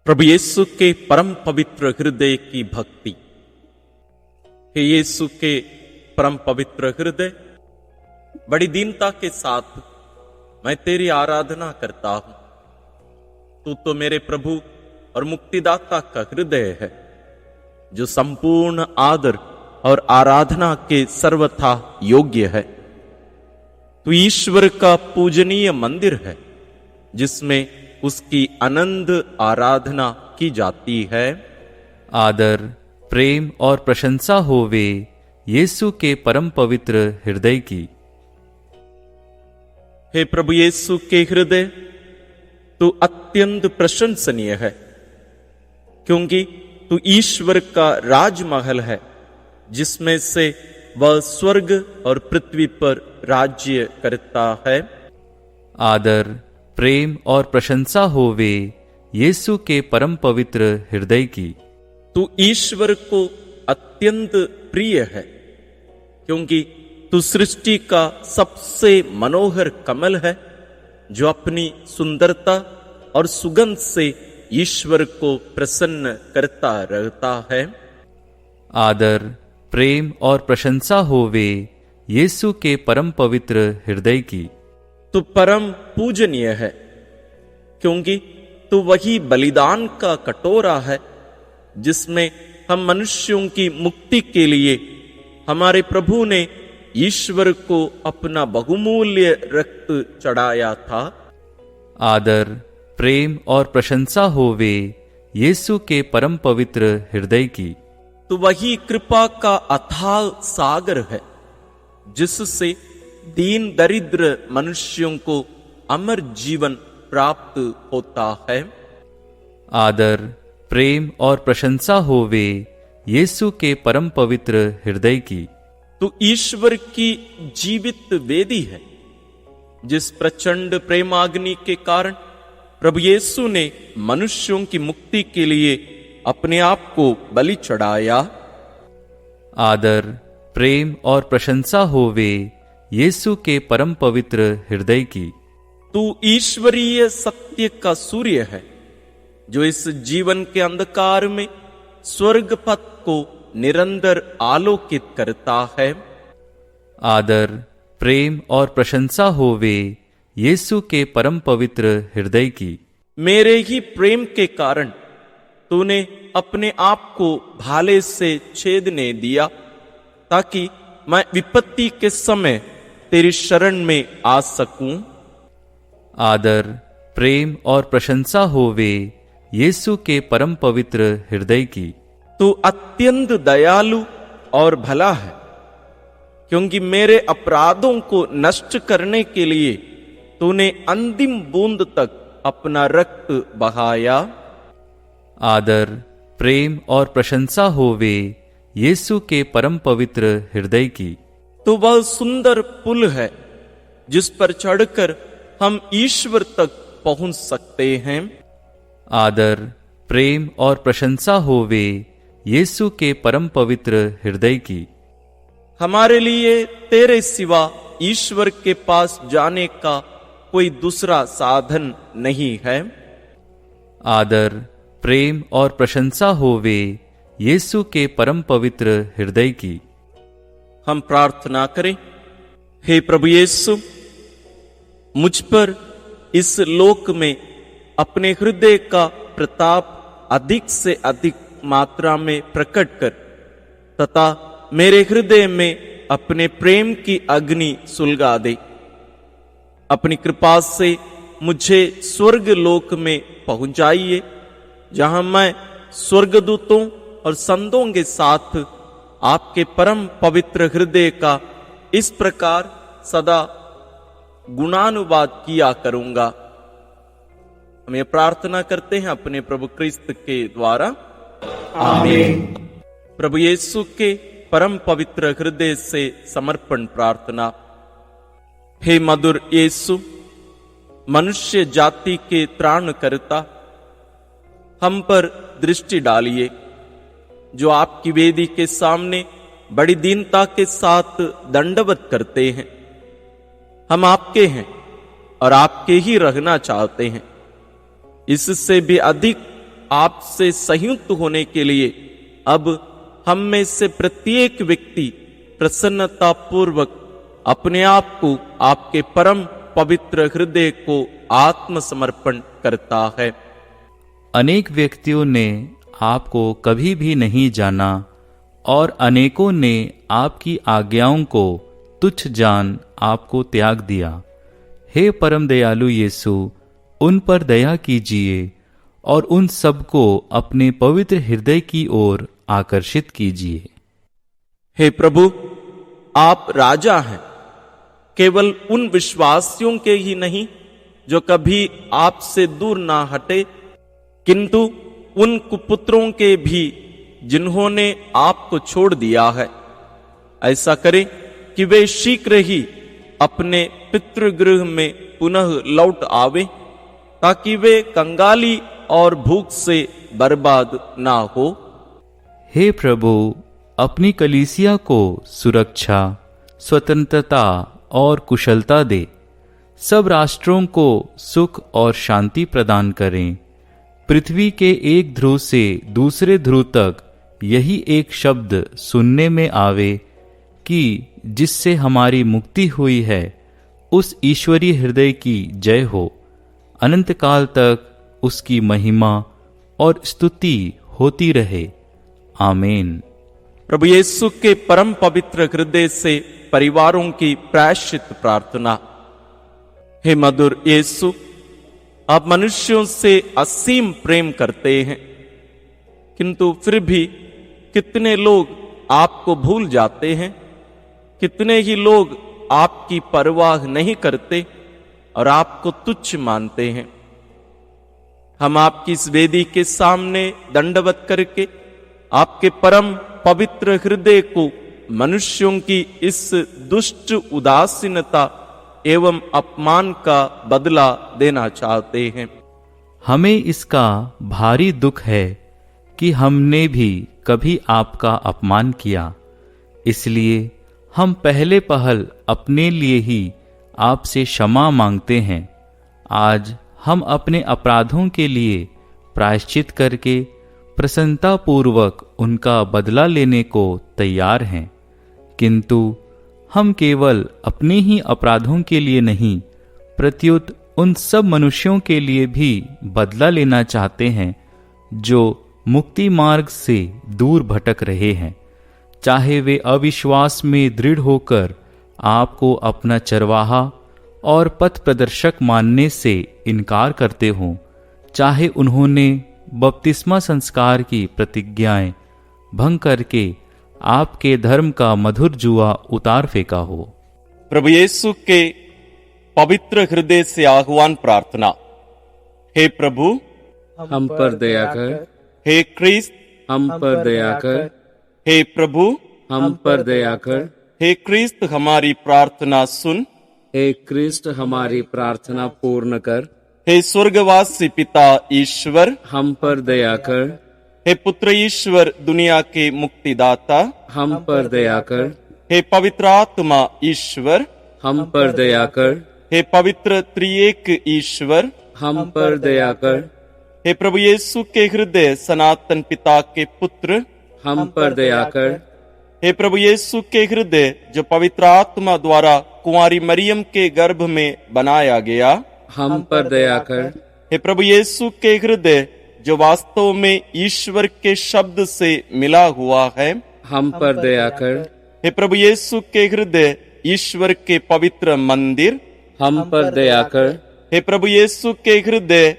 प्रभु यीशु के परम पवित्र हृदय की भक्ति। हे यीशु के परम पवित्र हृदय, बड़ी दीनता के साथ मैं तेरी आराधना करता हूं। तू तो मेरे प्रभु और मुक्तिदाता का हृदय है, जो संपूर्ण आदर और आराधना के सर्वथा योग्य है। तू ईश्वर का पूजनीय मंदिर है, जिसमें उसकी अनंत आराधना की जाती है। आदर, प्रेम और प्रशंसा होवे यीशु के परम पवित्र हृदय की। हे प्रभु यीशु के हृदय, तू अत्यंत प्रशंसनीय है, क्योंकि तू ईश्वर का राजमहल है, जिसमें से वह स्वर्ग और पृथ्वी पर राज्य करता है। आदर, प्रेम और प्रशंसा होवे यीशु के परम पवित्र हृदय की। तू ईश्वर को अत्यंत प्रिय है, क्योंकि तू सृष्टि का सबसे मनोहर कमल है, जो अपनी सुंदरता और सुगंध से ईश्वर को प्रसन्न करता रहता है। आदर, प्रेम और प्रशंसा होवे यीशु के परम पवित्र हृदय की। तू परम पूजनीय है, क्योंकि तू वही बलिदान का कटोरा है, जिसमें हम मनुष्यों की मुक्ति के लिए हमारे प्रभु ने ईश्वर को अपना बहुमूल्य रक्त चढ़ाया था। आदर, प्रेम और प्रशंसा होवे यीशु के परम पवित्र हृदय की। तू वही कृपा का अथाह सागर है, जिससे दीन दरिद्र मनुष्यों को अमर जीवन प्राप्त होता है। आदर, प्रेम और प्रशंसा होवे यीशु के परम पवित्र हृदय की। तू ईश्वर की जीवित वेदी है, जिस प्रचंड प्रेमाग्नि के कारण प्रभु यीशु ने मनुष्यों की मुक्ति के लिए अपने आप को बलि चढ़ाया। आदर, प्रेम और प्रशंसा होवे यीशु के परम पवित्र हृदय की। तू ईश्वरीय सत्य का सूर्य है, जो इस जीवन के अंधकार में स्वर्ग पथ को निरंतर आलोकित करता है। आदर, प्रेम और प्रशंसा होवे यीशु के परम पवित्र हृदय की। मेरे ही प्रेम के कारण तूने अपने आप को भाले से छेदने दिया, ताकि मैं विपत्ति के समय तेरी शरण में आ सकूं। आदर, प्रेम और प्रशंसा होवे यीशु के परम पवित्र हृदय की। तू अत्यंत दयालु और भला है, क्योंकि मेरे अपराधों को नष्ट करने के लिए तूने अंतिम बूंद तक अपना रक्त बहाया। आदर, प्रेम और प्रशंसा होवे यीशु के परम पवित्र हृदय की। तो वह सुंदर पुल है, जिस पर चढ़कर हम ईश्वर तक पहुंच सकते हैं। आदर, प्रेम और प्रशंसा होवे यीशु के परम पवित्र हृदय की। हमारे लिए तेरे सिवा ईश्वर के पास जाने का कोई दूसरा साधन नहीं है। आदर, प्रेम और प्रशंसा होवे यीशु के परम पवित्र हृदय की। हम प्रार्थना करें। हे प्रभु यीशु, मुझ पर इस लोक में अपने हृदय का प्रताप अधिक से अधिक मात्रा में प्रकट कर, तथा मेरे हृदय में अपने प्रेम की अग्नि सुलगा दे। अपनी कृपा से मुझे स्वर्ग लोक में पहुंचाइए, जहां मैं स्वर्गदूतों और संतों के साथ आपके परम पवित्र हृदय का इस प्रकार सदा गुणानुवाद किया करूंगा। हम ये प्रार्थना करते हैं अपने प्रभु क्रिस्त के द्वारा, आमीन। प्रभु यीशु के परम पवित्र हृदय से समर्पण प्रार्थना। हे मधुर यीशु, मनुष्य जाति के त्राणकर्ता, हम पर दृष्टि डालिए, जो आपकी वेदी के सामने बड़ी दीनता के साथ दंडवत करते हैं। हम आपके हैं और आपके ही रहना चाहते हैं। इससे भी अधिक आपसे संयुक्त होने के लिए अब हम में से प्रत्येक व्यक्ति प्रसन्नता पूर्वक अपने आप को आपके परम पवित्र हृदय को आत्मसमर्पण करता है। अनेक व्यक्तियों ने आपको कभी भी नहीं जाना और अनेकों ने आपकी आज्ञाओं को तुच्छ जान आपको त्याग दिया। हे परम दयालु यीशु, उन पर दया कीजिए और उन सबको अपने पवित्र हृदय की ओर आकर्षित कीजिए। हे प्रभु, आप राजा हैं, केवल उन विश्वासियों के ही नहीं जो कभी आपसे दूर ना हटे, किंतु उन कुपुत्रों के भी जिन्होंने आपको छोड़ दिया है। ऐसा करें कि वे शीघ्र ही अपने पितृगृह में पुनः लौट आवे, ताकि वे कंगाली और भूख से बर्बाद ना हो। हे प्रभु, अपनी कलीसिया को सुरक्षा, स्वतंत्रता और कुशलता दे। सब राष्ट्रों को सुख और शांति प्रदान करें। पृथ्वी के एक ध्रुव से दूसरे ध्रुव तक यही एक शब्द सुनने में आवे कि जिससे हमारी मुक्ति हुई है, उस ईश्वरीय हृदय की जय हो। अनंत काल तक उसकी महिमा और स्तुति होती रहे। आमीन। प्रभु यीशु के परम पवित्र हृदय से परिवारों की प्रायश्चित प्रार्थना। हे मधुर यीशु, आप मनुष्यों से असीम प्रेम करते हैं, किंतु फिर भी कितने लोग आपको भूल जाते हैं, कितने ही लोग आपकी परवाह नहीं करते और आपको तुच्छ मानते हैं। हम आपकी इस वेदी के सामने दंडवत करके आपके परम पवित्र हृदय को मनुष्यों की इस दुष्ट उदासीनता एवं अपमान का बदला देना चाहते हैं। हमें इसका भारी दुख है कि हमने भी कभी आपका अपमान किया, इसलिए हम पहले पहल अपने लिए ही आपसे क्षमा मांगते हैं। आज हम अपने अपराधों के लिए प्रायश्चित करके प्रसन्नतापूर्वक उनका बदला लेने को तैयार हैं, किंतु हम केवल अपने ही अपराधों के लिए नहीं, प्रत्युत उन सब मनुष्यों के लिए भी बदला लेना चाहते हैं जो मुक्ति मार्ग से दूर भटक रहे हैं, चाहे वे अविश्वास में दृढ़ होकर आपको अपना चरवाहा और पथ प्रदर्शक मानने से इनकार करते हों, चाहे उन्होंने बपतिस्मा संस्कार की प्रतिज्ञाएं भंग करके आपके धर्म का मधुर जुआ उतार फेंका हो। प्रभु यीशु के पवित्र हृदय से आह्वान प्रार्थना। हे प्रभु, हम पर दया कर। हे क्रिस्त, हम पर दया कर। हे प्रभु, हम पर दया कर। हे क्रिस्त, हमारी प्रार्थना सुन। हे क्रिस्त, हमारी प्रार्थना पूर्ण कर। हे स्वर्गवासी पिता ईश्वर, हम पर दया कर। हे पुत्र ईश्वर, दुनिया के मुक्तिदाता, हम पर दया कर। हे पवित्र आत्मा ईश्वर, हम पर दया कर। हे पवित्र त्रिएक ईश्वर, हम पर दया कर। हे प्रभु यीशु के हृदय सनातन पिता के पुत्र, हम पर दया कर। हे प्रभु यीशु के हृदय जो पवित्र आत्मा द्वारा कुंवारी मरियम के गर्भ में बनाया गया, हम पर दया कर। हे प्रभु यीशु के हृदय जो वास्तव में ईश्वर के शब्द से मिला हुआ है, हम पर दया कर। हे प्रभु यीशु के हृदय ईश्वर के पवित्र मंदिर, हम पर दया कर। हे प्रभु यीशु के हृदय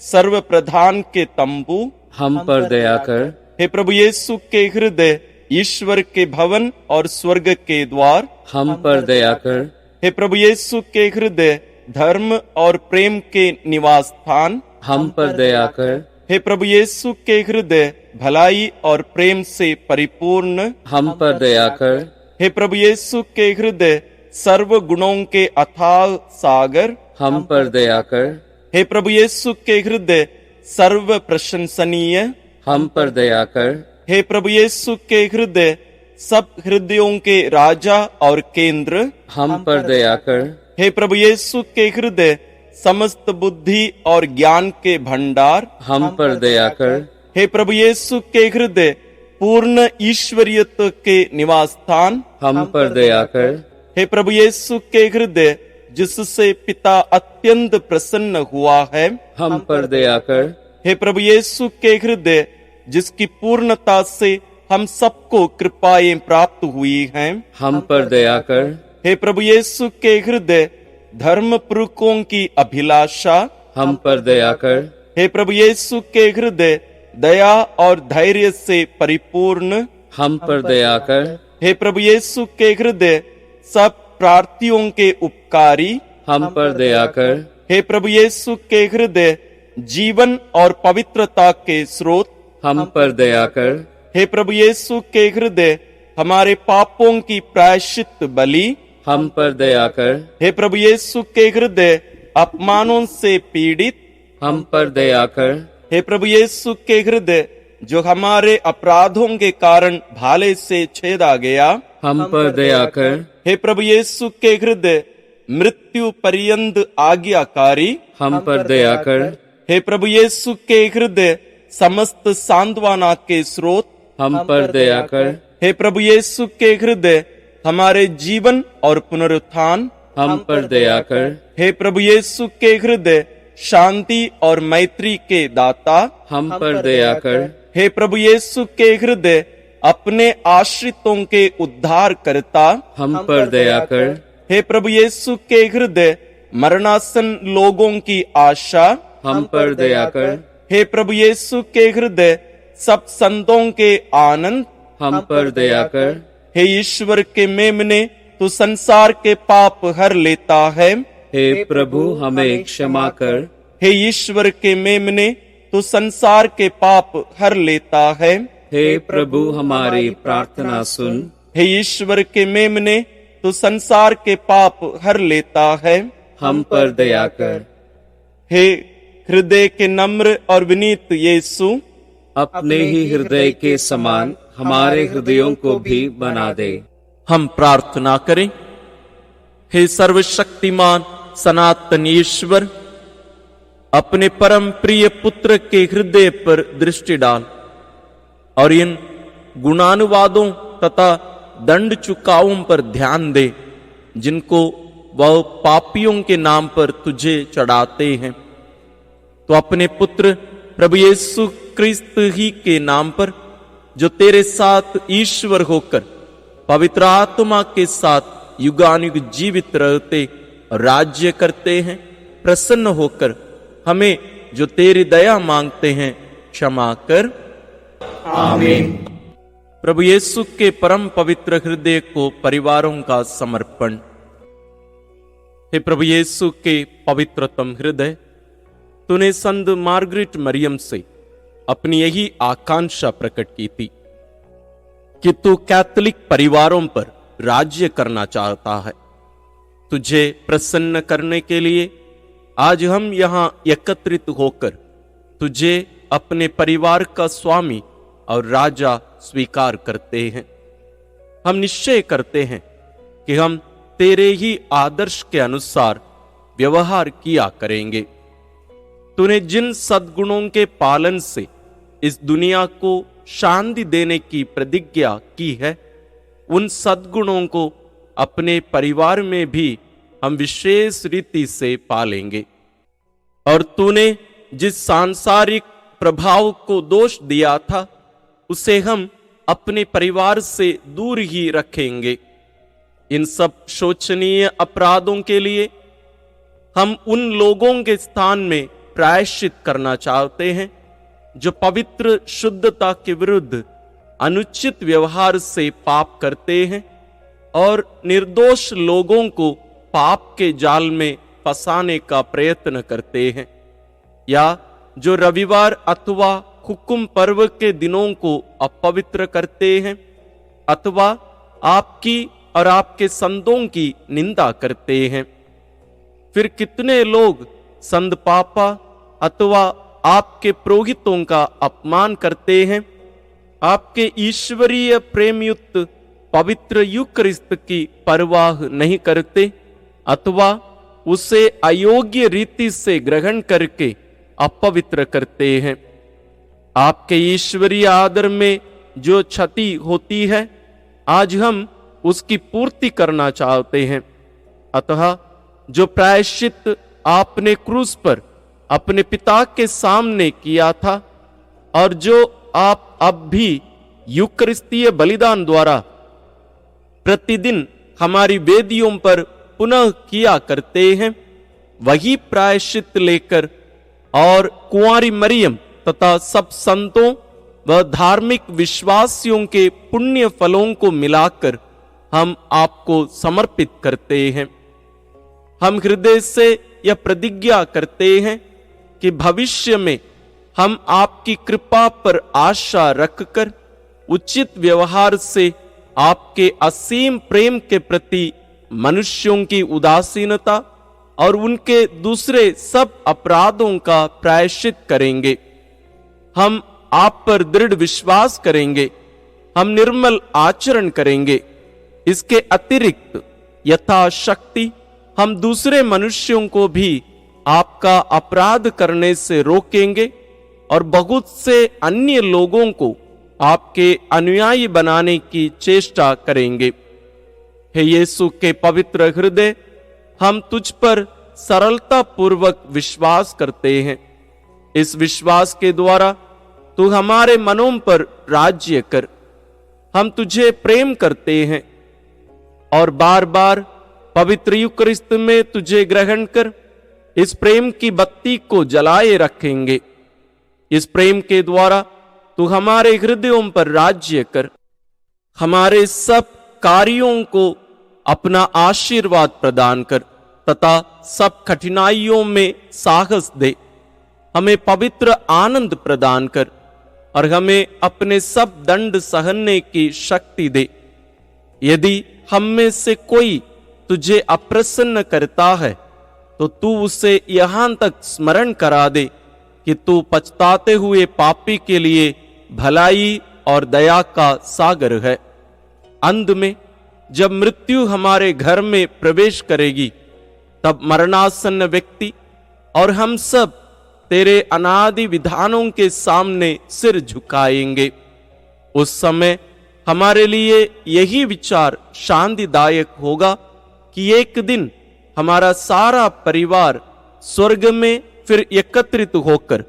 सर्व प्रधान के तंबू, हम पर दया कर। हे प्रभु यीशु के हृदय ईश्वर के भवन और स्वर्ग के द्वार, हम पर दया कर। हे प्रभु यीशु के हृदय धर्म और प्रेम के निवास स्थान, हम पर दया कर। हे प्रभु यीशु के हृदय भलाई और प्रेम से परिपूर्ण, हम पर दया कर। हे प्रभु यीशु के हृदय सर्व गुणों के अथाह सागर, हम पर दया कर। हे प्रभु यीशु के हृदय सर्व प्रशंसनीय, हम पर दया कर। हे प्रभु यीशु के हृदय सब हृदयों के राजा और केंद्र, हम पर दया कर। हे प्रभु यीशु के हृदय समस्त बुद्धि और ज्ञान के भंडार, हम पर दया कर। हे प्रभु यीशु के हृदय पूर्ण ईश्वरीयत्व के निवास स्थान, हम पर दया कर। हे प्रभु यीशु के हृदय जिससे पिता अत्यंत प्रसन्न हुआ है, हम पर दया कर। हे प्रभु यीशु के हृदय जिसकी पूर्णता से हम सबको कृपाएं प्राप्त हुई हैं, हम पर दया कर। हे प्रभु यीशु के हृदय धर्म पुरुषों की अभिलाषा, हम पर दया कर। हे प्रभु यीशु के हृदय दया और धैर्य से परिपूर्ण, हम पर दया कर। हे प्रभु यीशु के हृदय सब प्रार्थियों के उपकारी, हम पर दया कर। हे प्रभु यीशु के हृदय जीवन और पवित्रता के स्रोत, हम पर दया कर। हे प्रभु यीशु के हृदय हमारे पापों की प्रायश्चित बलि, हम पर दया कर। हे प्रभु यीशु के हृदय अपमानों से पीड़ित, हम पर दया कर। हे प्रभु यीशु के हृदय जो हमारे अपराधों के कारण भाले से छेदा गया, हम पर दया कर। हे प्रभु यीशु के हृदय मृत्यु पर्यंत आज्ञाकारी, हम पर दया कर। हे प्रभु यीशु के हृदय समस्त सांत्वना के स्रोत, हम पर दया कर। हे प्रभु यीशु के हृदय हमारे जीवन और पुनरुत्थान, हम पर दया कर। हे प्रभु यीशु के हृदय शांति और मैत्री के दाता, हम पर दया कर। हे प्रभु यीशु के हृदय अपने आश्रितों के उद्धार करता, हम पर दया कर। हे प्रभु यीशु के हृदय मरणासन लोगों की आशा, हम पर दया कर। हे प्रभु यीशु के हृदय सब संतों के आनंद, हम पर दया कर। हे ईश्वर के मेमने तू संसार के पाप हर लेता है, हे प्रभु हमें क्षमा कर। हे ईश्वर के मेमने तू संसार के पाप हर लेता है, हे प्रभु हमारी प्रार्थना सुन। हे ईश्वर के मेमने तू संसार के पाप हर लेता है, हम पर दया कर। हे हृदय के नम्र और विनीत यीशु, अपने ही हृदय के समान हमारे हृदयों को भी बना दे। हम प्रार्थना करें। हे सर्वशक्तिमान सनातन ईश्वर, अपने परम प्रिय पुत्र के हृदय पर दृष्टि डाल और इन गुणानुवादों तथा दंड चुकावों पर ध्यान दे जिनको वह पापियों के नाम पर तुझे चढ़ाते हैं। तो अपने पुत्र प्रभु यीशु क्रिस्त ही के नाम पर, जो तेरे साथ ईश्वर होकर पवित्र आत्मा के साथ युगानुग जीवित रहते और राज्य करते हैं, प्रसन्न होकर हमें जो तेरी दया मांगते हैं क्षमा कर। आमीन। प्रभु यीशु के परम पवित्र हृदय को परिवारों का समर्पण। हे प्रभु यीशु के पवित्रतम हृदय, तूने संत मार्गरेट मरियम से अपनी यही आकांक्षा प्रकट की थी कि तू कैथोलिक परिवारों पर राज्य करना चाहता है। तुझे प्रसन्न करने के लिए आज हम यहां एकत्रित होकर तुझे अपने परिवार का स्वामी और राजा स्वीकार करते हैं। हम निश्चय करते हैं कि हम तेरे ही आदर्श के अनुसार व्यवहार किया करेंगे। तूने जिन सद्गुणों के पालन से इस दुनिया को शांति देने की प्रतिज्ञा की है, उन सद्गुणों को अपने परिवार में भी हम विशेष रीति से पालेंगे। और तूने जिस सांसारिक प्रभाव को दोष दिया था, उसे हम अपने परिवार से दूर ही रखेंगे। इन सब शोचनीय अपराधों के लिए हम उन लोगों के स्थान में प्रायश्चित करना चाहते हैं जो पवित्र शुद्धता के विरुद्ध अनुचित व्यवहार से पाप करते हैं और निर्दोष लोगों को पाप के जाल में फंसाने का प्रयत्न करते हैं, या जो रविवार अथवा हुक्म पर्व के दिनों को अपवित्र करते हैं अथवा आपकी और आपके संतों की निंदा करते हैं। फिर कितने लोग संत पापा अथवा आपके पुरोहितों का अपमान करते हैं, आपके ईश्वरीय प्रेमयुक्त पवित्र यूकरिस्त की परवाह नहीं करते अथवा उसे अयोग्य रीति से ग्रहण करके अपवित्र करते हैं। आपके ईश्वरीय आदर में जो क्षति होती है, आज हम उसकी पूर्ति करना चाहते हैं। अतः जो प्रायश्चित आपने क्रूस पर अपने पिता के सामने किया था और जो आप अब भी यूकरिस्तीय बलिदान द्वारा प्रतिदिन हमारी वेदियों पर पुनः किया करते हैं, वही प्रायश्चित लेकर और कुंवारी मरियम तथा सब संतों व धार्मिक विश्वासियों के पुण्य फलों को मिलाकर हम आपको समर्पित करते हैं। हम हृदय से यह प्रतिज्ञा करते हैं कि भविष्य में हम आपकी कृपा पर आशा रखकर उचित व्यवहार से आपके असीम प्रेम के प्रति मनुष्यों की उदासीनता और उनके दूसरे सब अपराधों का प्रायश्चित करेंगे। हम आप पर दृढ़ विश्वास करेंगे, हम निर्मल आचरण करेंगे। इसके अतिरिक्त यथाशक्ति हम दूसरे मनुष्यों को भी आपका अपराध करने से रोकेंगे और बहुत से अन्य लोगों को आपके अनुयायी बनाने की चेष्टा करेंगे। हे यीशु के पवित्र हृदय, हम तुझ पर सरलता पूर्वक विश्वास करते हैं। इस विश्वास के द्वारा तू हमारे मनों पर राज्य कर। हम तुझे प्रेम करते हैं और बार बार पवित्र यूकरिस्त में तुझे ग्रहण कर इस प्रेम की बत्ती को जलाए रखेंगे। इस प्रेम के द्वारा तू हमारे हृदयों पर राज्य कर, हमारे सब कार्यों को अपना आशीर्वाद प्रदान कर तथा सब कठिनाइयों में साहस दे। हमें पवित्र आनंद प्रदान कर और हमें अपने सब दंड सहने की शक्ति दे। यदि हम में से कोई तुझे अप्रसन्न करता है तो तू उसे यहां तक स्मरण करा दे कि तू पछताते हुए पापी के लिए भलाई और दया का सागर है। अंत में जब मृत्यु हमारे घर में प्रवेश करेगी, तब मरणासन्न व्यक्ति और हम सब तेरे अनादि विधानों के सामने सिर झुकाएंगे। उस समय हमारे लिए यही विचार शांतिदायक होगा कि एक दिन हमारा सारा परिवार स्वर्ग में फिर एकत्रित होकर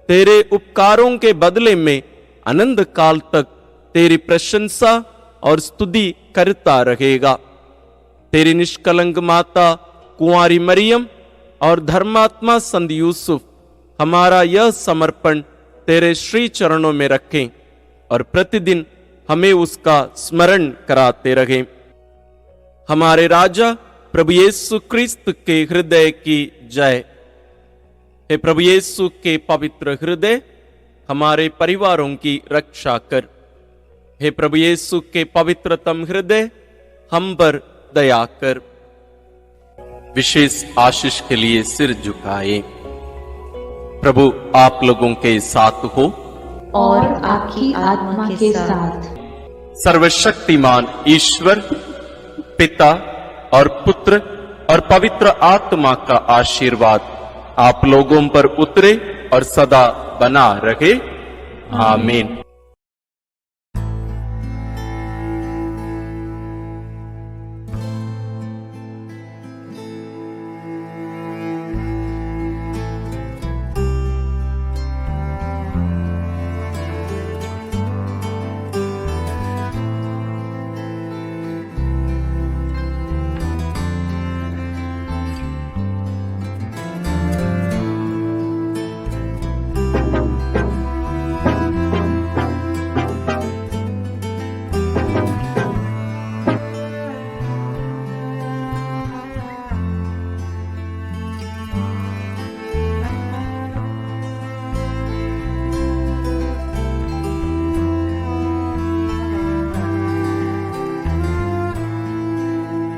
तेरे उपकारों के बदले में अनंत काल तक तेरी प्रशंसा और स्तुति करता रहेगा। तेरी निष्कलंक माता कुंवारी मरियम और धर्मात्मा संत यूसुफ हमारा यह समर्पण तेरे श्री चरणों में रखें और प्रतिदिन हमें उसका स्मरण कराते रहें। हमारे राजा प्रभु यीशु क्रिस्त के हृदय की जय। हे प्रभु यीशु के पवित्र हृदय, हमारे परिवारों की रक्षा कर। हे प्रभु यीशु के पवित्रतम हृदय, हम पर दया कर। विशेष आशीष के लिए सिर झुकाए। प्रभु आप लोगों के साथ हो और आपकी आत्मा के साथ। सर्वशक्तिमान ईश्वर पिता और पुत्र और पवित्र आत्मा का आशीर्वाद आप लोगों पर उतरे और सदा बना रहे। आमीन।